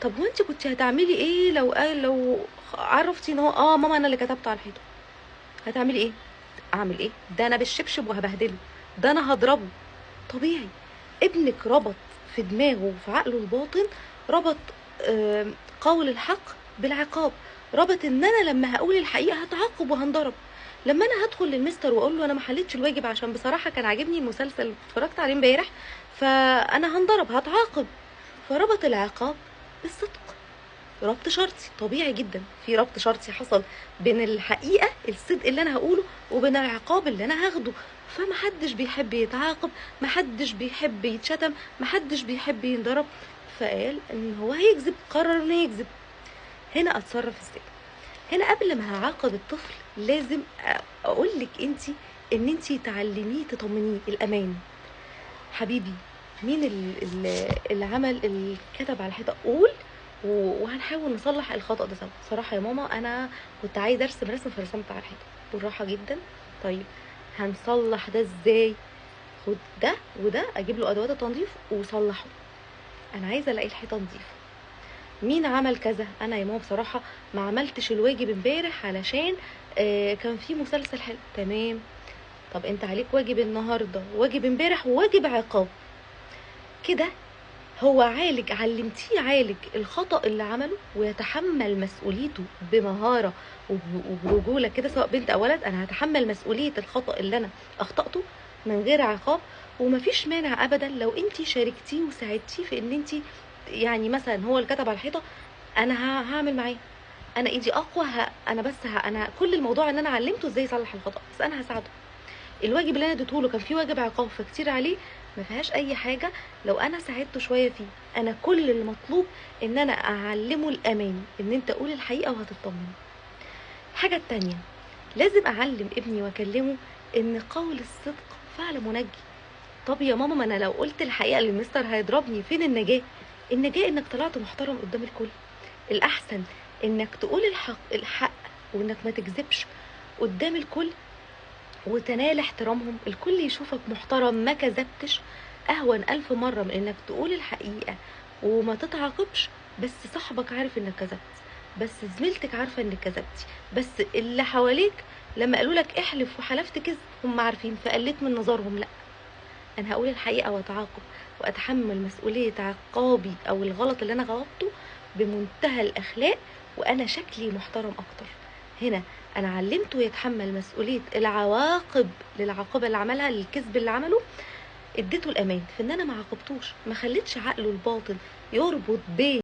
طب وانت كنت هتعملي ايه لو عرفتي ان هو ماما انا اللي كتبته على الحيطه؟ هتعملي ايه؟ اعمل ايه؟ ده انا بالشبشب وهبهدله، ده انا هضربه. طبيعي. ابنك ربط في دماغه وفي عقله الباطن، ربط قول الحق بالعقاب، ربط ان انا لما هقول الحقيقه هتعاقب وهنضرب. لما انا هدخل للمستر واقول له انا ما حلتش الواجب عشان بصراحه كان عاجبني المسلسل اللي اتفرجت عليه امبارح، فانا هنضرب هتعاقب. فربط العقاب بالصدق، ربط شرطي طبيعي جدا. في ربط شرطي حصل بين الحقيقه الصدق اللي انا هقوله وبين العقاب اللي انا هاخده. فمحدش بيحب يتعاقب، محدش بيحب يتشتم، محدش بيحب ينضرب. فقال ان هو هيكذب، قرر انه يكذب. هنا اتصرف ازاي؟ هنا قبل ما هعاقب الطفل لازم اقول لك انت ان انت تعلميه تطمنيه الامان. حبيبي، مين اللي عمل اللي كتب على الحيطه؟ قول وهنحاول نصلح الخطأ ده سوا. صراحة يا ماما أنا كنت عايزة أرسم رسم فرسمت على الحيطة. بالراحة جدا. طيب هنصلح ده ازاي؟ خد ده وده، أجيب له أدوات التنظيف وصلحه. أنا عايزة ألاقي الحيطة نظيفة. مين عمل كذا؟ أنا يا ماما بصراحة ما عملتش الواجب امبارح علشان كان في مسلسل حلو. تمام. طب أنت عليك واجب النهاردة، واجب امبارح، وواجب عقاب. كده هو علمتيه يعالج الخطأ اللي عمله ويتحمل مسؤوليته بمهارة وبرجولة كده، سواء بنت او ولد. انا هتحمل مسؤولية الخطأ اللي انا اخطأته من غير عقاب. ومفيش مانع ابدا لو انت شاركتيه وساعدتيه في ان انت، يعني مثلا هو اللي كتب على الحيطة، انا هعمل معاه، انا ايدي اقوى، انا كل الموضوع ان انا علمته ازاي يصلح الخطأ، بس انا هساعده. الواجب اللي انا اديته له كان فيه واجب عقاب فكتير عليه، ما فيهاش اي حاجه لو انا ساعدته شويه فيه. انا كل المطلوب ان انا اعلمه الامان، ان انت قول الحقيقه وهتطمن. الحاجه التانية، لازم اعلم ابني واكلمه ان قول الصدق فعل منجي. طب يا ماما، ما انا لو قلت الحقيقه للمستر هيضربني، فين النجاه؟ النجاه انك طلعت محترم قدام الكل. الاحسن انك تقول الحق وانك ما تكذبش قدام الكل وتنال احترامهم، الكل يشوفك محترم ما كذبتش. اهون 1000 مرة من انك تقول الحقيقة وما تتعاقبش، بس صاحبك عارف انك كذبت، بس زميلتك عارفة انك كذبتي، بس اللي حواليك لما قالوا لك احلف وحلفت كذب هم عارفين فقلت من نظرهم. لا، انا هقول الحقيقة واتعاقب واتحمل مسؤولية عقابي او الغلط اللي انا غلطته بمنتهى الاخلاق، وانا شكلي محترم اكتر. هنا انا علمته يتحمل مسؤولية العواقب للعقوبة اللي عملها، للكذب اللي عمله. اديته الامان في ان انا ما عاقبتوش، ما خليتش عقله الباطن يربط بين